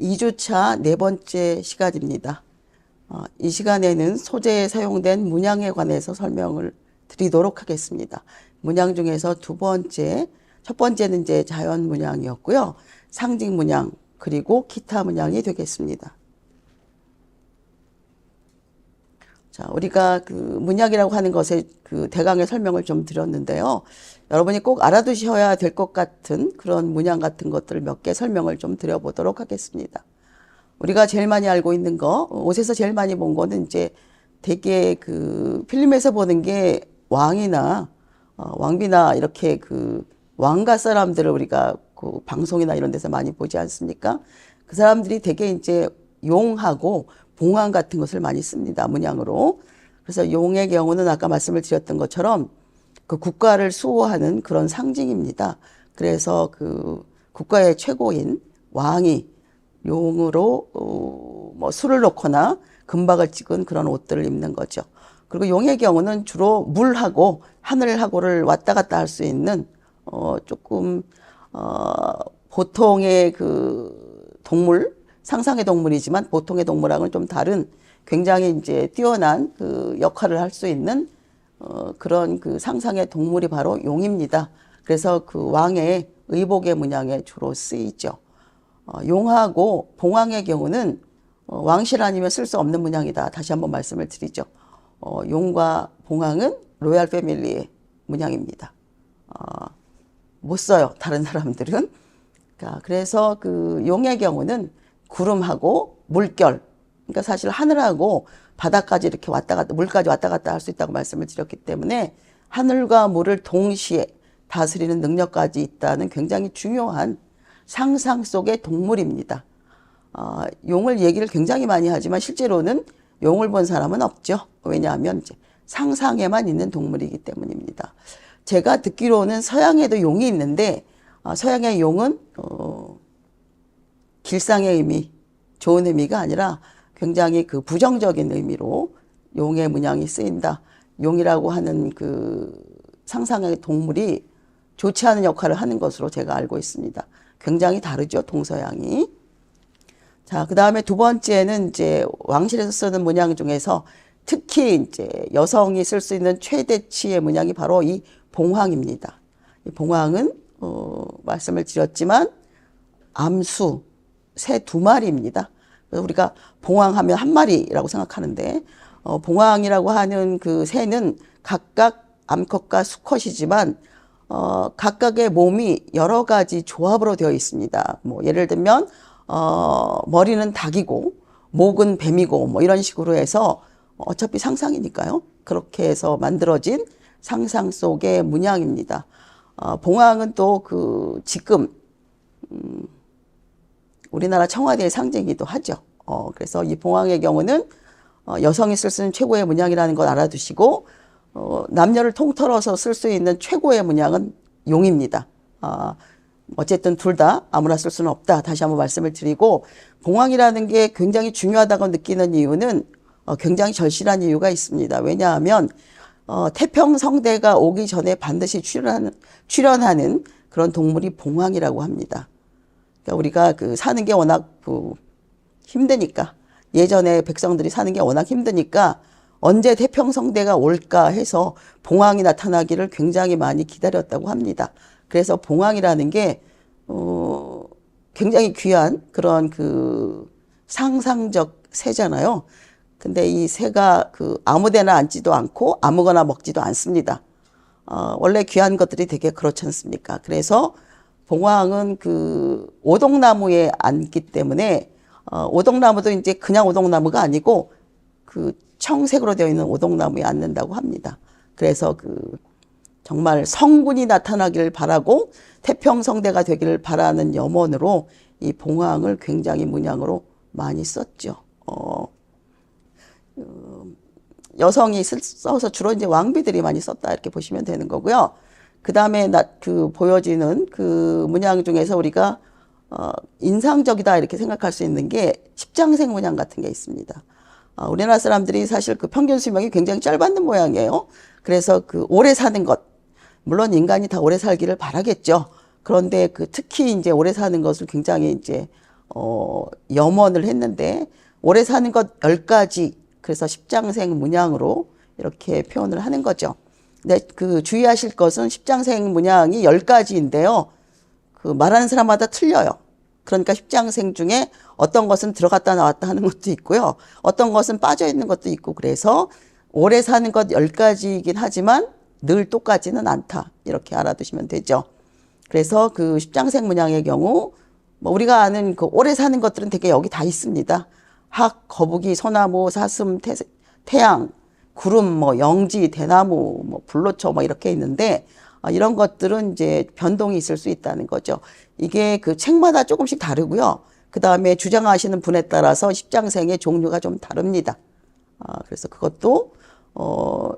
2주차 네 번째 시간입니다. 이 시간에는 소재에 사용된 문양에 관해서 설명을 드리도록 하겠습니다. 문양 중에서 첫 번째는 이제 자연 문양이었고요. 상징 문양, 그리고 기타 문양이 되겠습니다. 자, 우리가 그 문양이라고 하는 것의 그 대강의 설명을 좀 드렸는데요. 여러분이 꼭 알아두셔야 될 것 같은 그런 문양 같은 것들을 몇 개 설명을 좀 드려보도록 하겠습니다. 우리가 제일 많이 알고 있는 거, 옷에서 제일 많이 본 거는 이제 되게 그 필름에서 보는 게 왕이나 왕비나 이렇게 그 왕가 사람들을 우리가 그 방송이나 이런 데서 많이 보지 않습니까? 그 사람들이 되게 이제 용하고 봉황 같은 것을 많이 씁니다. 문양으로. 그래서 용의 경우는 아까 말씀을 드렸던 것처럼 그 국가를 수호하는 그런 상징입니다. 그래서 그 국가의 최고인 왕이 용으로 뭐 술을 놓거나 금박을 찍은 그런 옷들을 입는 거죠. 그리고 용의 경우는 주로 물하고 하늘하고를 왔다 갔다 할 수 있는 조금 보통의 그 동물, 상상의 동물이지만 보통의 동물하고는 좀 다른 굉장히 이제 뛰어난 그 역할을 할 수 있는 그런 그 상상의 동물이 바로 용입니다. 그래서 그 왕의 의복의 문양에 주로 쓰이죠. 용하고 봉황의 경우는 왕실 아니면 쓸 수 없는 문양이다. 다시 한번 말씀을 드리죠. 용과 봉황은 로얄 패밀리의 문양입니다. 못 써요. 다른 사람들은. 그래서 그 용의 경우는 구름하고 물결, 그러니까 사실 하늘하고 바다까지 이렇게 왔다 갔다, 물까지 왔다 갔다 할 수 있다고 말씀을 드렸기 때문에 하늘과 물을 동시에 다스리는 능력까지 있다는 굉장히 중요한 상상 속의 동물입니다. 용을 얘기를 굉장히 많이 하지만 실제로는 용을 본 사람은 없죠. 왜냐하면 이제 상상에만 있는 동물이기 때문입니다. 제가 듣기로는 서양에도 용이 있는데 서양의 용은 길상의 의미, 좋은 의미가 아니라 굉장히 그 부정적인 의미로 용의 문양이 쓰인다. 용이라고 하는 그 상상의 동물이 좋지 않은 역할을 하는 것으로 제가 알고 있습니다. 굉장히 다르죠, 동서양이. 자, 그 다음에 두 번째는 이제 왕실에서 쓰는 문양 중에서 특히 이제 여성이 쓸 수 있는 최대치의 문양이 바로 이 봉황입니다. 이 봉황은 말씀을 드렸지만 암수 새 두 마리입니다. 그래서 우리가 봉황하면 한 마리라고 생각하는데 봉황이라고 하는 그 새는 각각 암컷과 수컷이지만 각각의 몸이 여러 가지 조합으로 되어 있습니다. 뭐 예를 들면 머리는 닭이고 목은 뱀이고 뭐 이런 식으로 해서 어차피 상상이니까요. 그렇게 해서 만들어진 상상 속의 문양입니다. 봉황은 또 그 지금 우리나라 청와대의 상징이기도 하죠. 그래서 이 봉황의 경우는 여성이 쓸 수 있는 최고의 문양이라는 걸 알아두시고 남녀를 통틀어서 쓸 수 있는 최고의 문양은 용입니다. 어쨌든 둘 다 아무나 쓸 수는 없다. 다시 한번 말씀을 드리고 봉황이라는 게 굉장히 중요하다고 느끼는 이유는 굉장히 절실한 이유가 있습니다. 왜냐하면 태평성대가 오기 전에 반드시 출현하는 그런 동물이 봉황이라고 합니다. 그러니까 우리가 그 사는 게 워낙 힘드니까 예전에 백성들이 사는 게 워낙 힘드니까 언제 태평성대가 올까 해서 봉황이 나타나기를 굉장히 많이 기다렸다고 합니다. 그래서 봉황이라는 게 굉장히 귀한 그런 그 상상적 새잖아요. 근데 이 새가 그 아무데나 앉지도 않고 아무거나 먹지도 않습니다. 원래 귀한 것들이 되게 그렇지 않습니까? 그래서 봉황은 그 오동나무에 앉기 때문에 오동나무도 이제 그냥 오동나무가 아니고 그 청색으로 되어 있는 오동나무에 앉는다고 합니다. 그래서 그 정말 성군이 나타나기를 바라고 태평성대가 되기를 바라는 염원으로 이 봉황을 굉장히 문양으로 많이 썼죠. 여성이 써서 주로 이제 왕비들이 많이 썼다 이렇게 보시면 되는 거고요. 그 다음에 그 보여지는 그 문양 중에서 우리가 인상적이다 이렇게 생각할 수 있는 게 십장생 문양 같은 게 있습니다. 우리나라 사람들이 사실 그 평균 수명이 굉장히 짧았는 모양이에요. 그래서 그 오래 사는 것, 물론 인간이 다 오래 살기를 바라겠죠. 그런데 그 특히 이제 오래 사는 것을 굉장히 이제 염원을 했는데 오래 사는 것 10가지 그래서 십장생 문양으로 이렇게 표현을 하는 거죠. 근데 그 주의하실 것은 십장생 문양이 10가지인데요. 그 말하는 사람마다 틀려요. 그러니까 십장생 중에 어떤 것은 들어갔다 나왔다 하는 것도 있고요. 어떤 것은 빠져 있는 것도 있고 그래서 오래 사는 것 10가지이긴 하지만 늘 똑같지는 않다. 이렇게 알아두시면 되죠. 그래서 그 십장생 문양의 경우 뭐 우리가 아는 그 오래 사는 것들은 되게 여기 다 있습니다. 학, 거북이, 소나무, 사슴, 태양, 구름, 뭐 영지, 대나무, 뭐 불로초 뭐 이렇게 있는데 이런 것들은 이제 변동이 있을 수 있다는 거죠. 이게 그 책마다 조금씩 다르고요. 그 다음에 주장하시는 분에 따라서 십장생의 종류가 좀 다릅니다. 그래서 그것도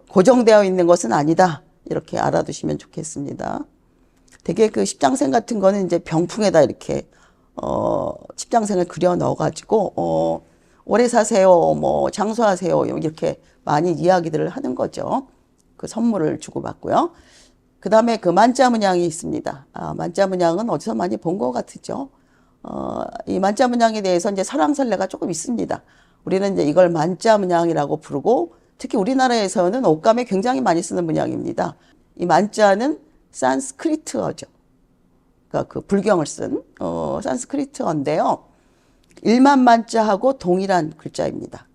고정되어 있는 것은 아니다. 이렇게 알아두시면 좋겠습니다. 되게 그 십장생 같은 거는 이제 병풍에다 이렇게 십장생을 그려 넣어가지고 오래 사세요, 뭐 장수하세요 이렇게 많이 이야기들을 하는 거죠. 그 선물을 주고받고요. 그 다음에 그 만자문양이 있습니다. 만자문양은 어디서 많이 본 것 같으죠. 이 만자문양에 대해서 이제 설왕설래가 조금 있습니다. 우리는 이제 이걸 만자문양이라고 부르고 특히 우리나라에서는 옷감에 굉장히 많이 쓰는 문양입니다. 이 만자는 산스크리트어죠. 그러니까 그 불경을 쓴 산스크리트어인데요. 1만 만자하고 동일한 글자입니다.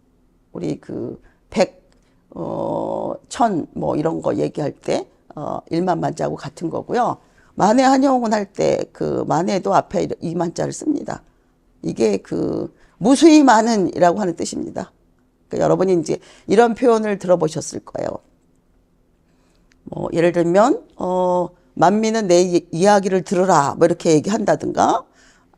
우리 그 100, 1000 뭐 이런 거 얘기할 때 1만 만자하고 같은 거고요. 만해 한영은 할 때 그 만해도 앞에 2만자를 씁니다. 이게 그 무수히 많은이라고 하는 뜻입니다. 그러니까 여러분이 이제 이런 표현을 들어보셨을 거예요. 뭐 예를 들면 만민은 내 이야기를 들으라 뭐 이렇게 얘기한다든가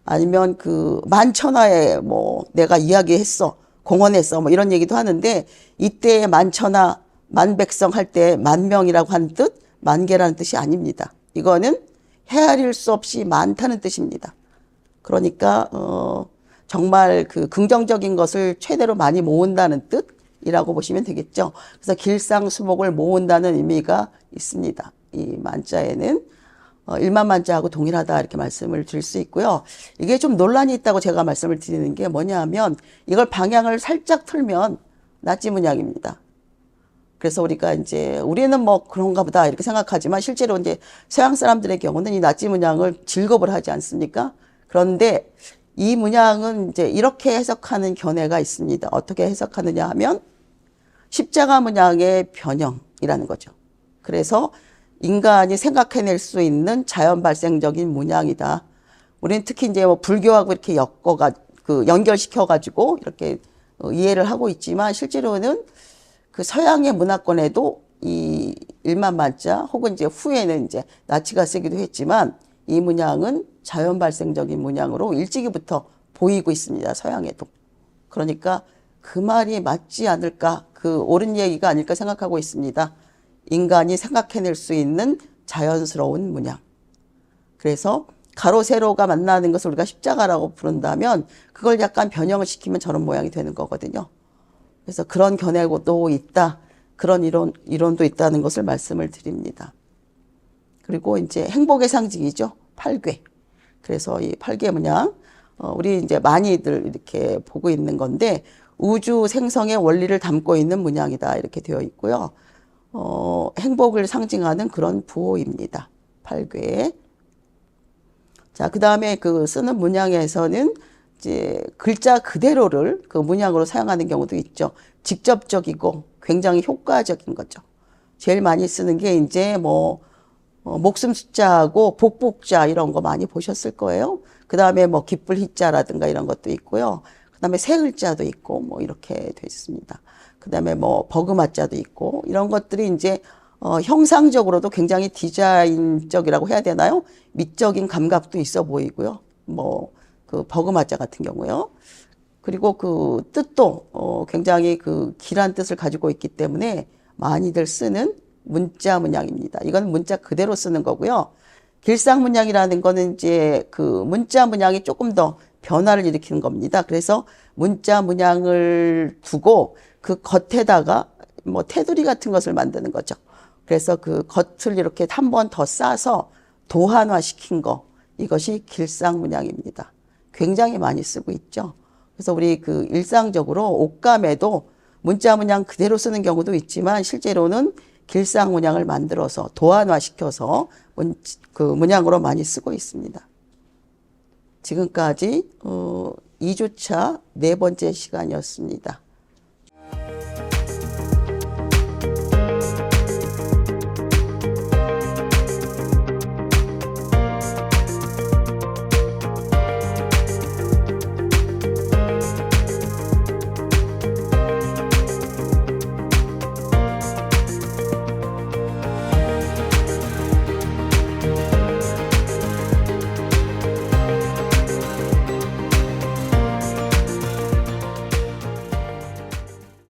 아니면 그 만천하에 뭐 내가 이야기했어 공언했어 뭐 이런 얘기도 하는데 이때 만천하 만백성 할 때 만명이라고 한 뜻 만개라는 뜻이 아닙니다. 이거는 헤아릴 수 없이 많다는 뜻입니다. 그러니까 정말 그 긍정적인 것을 최대로 많이 모은다는 뜻이라고 보시면 되겠죠. 그래서 길상수목을 모은다는 의미가 있습니다. 이 만자에는 1만 만자하고 동일하다 이렇게 말씀을 드릴 수 있고요. 이게 좀 논란이 있다고 제가 말씀을 드리는 게 뭐냐면 이걸 방향을 살짝 틀면 나찌문양입니다. 그래서 우리가 이제 우리는 뭐 그런가 보다 이렇게 생각하지만 실제로 이제 서양 사람들의 경우는 이 나찌문양을 질겁을 하지 않습니까? 그런데 이 문양은 이제 이렇게 해석하는 견해가 있습니다. 어떻게 해석하느냐 하면 십자가 문양의 변형이라는 거죠. 그래서 인간이 생각해낼 수 있는 자연 발생적인 문양이다. 우리는 특히 이제 뭐 불교하고 이렇게 연결시켜가지고 이렇게 이해를 하고 있지만 실제로는 그 서양의 문화권에도 이 1만 만자 혹은 이제 후에는 이제 나치가 쓰기도 했지만 이 문양은 자연 발생적인 문양으로 일찍이부터 보이고 있습니다. 서양에도. 그러니까 그 말이 맞지 않을까, 그 옳은 얘기가 아닐까 생각하고 있습니다. 인간이 생각해낼 수 있는 자연스러운 문양. 그래서 가로 세로가 만나는 것을 우리가 십자가라고 부른다면 그걸 약간 변형을 시키면 저런 모양이 되는 거거든요. 그래서 그런 견해도 있다. 그런 이론도 있다는 것을 말씀을 드립니다. 그리고 이제 행복의 상징이죠. 팔괘. 그래서 이 팔괘 문양, 우리 이제 많이들 이렇게 보고 있는 건데 우주 생성의 원리를 담고 있는 문양이다. 이렇게 되어 있고요. 행복을 상징하는 그런 부호입니다. 팔괘. 자, 그 다음에 그 쓰는 문양에서는 이제 글자 그대로를 그 문양으로 사용하는 경우도 있죠. 직접적이고 굉장히 효과적인 거죠. 제일 많이 쓰는 게 이제 뭐 목숨 숫자하고 복복자 이런 거 많이 보셨을 거예요. 그 다음에 뭐 기쁠 희자라든가 이런 것도 있고요. 그 다음에 세 글자도 있고 뭐 이렇게 돼 있습니다. 그 다음에 뭐 버그마자도 있고 이런 것들이 이제 형상적으로도 굉장히 디자인적이라고 해야 되나요? 미적인 감각도 있어 보이고요. 뭐 그 버그마자 같은 경우요. 그리고 그 뜻도 굉장히 그 길한 뜻을 가지고 있기 때문에 많이들 쓰는 문자 문양입니다. 이건 문자 그대로 쓰는 거고요. 길상 문양이라는 거는 이제 그 문자 문양이 조금 더 변화를 일으키는 겁니다. 그래서 문자 문양을 두고 그 겉에다가 뭐 테두리 같은 것을 만드는 거죠. 그래서 그 겉을 이렇게 한 번 더 싸서 도한화 시킨 거, 이것이 길상 문양입니다. 굉장히 많이 쓰고 있죠. 그래서 우리 그 일상적으로 옷감에도 문자 문양 그대로 쓰는 경우도 있지만 실제로는 길상 문양을 만들어서 도안화시켜서 그 문양으로 많이 쓰고 있습니다. 지금까지 2주차 네 번째 시간이었습니다.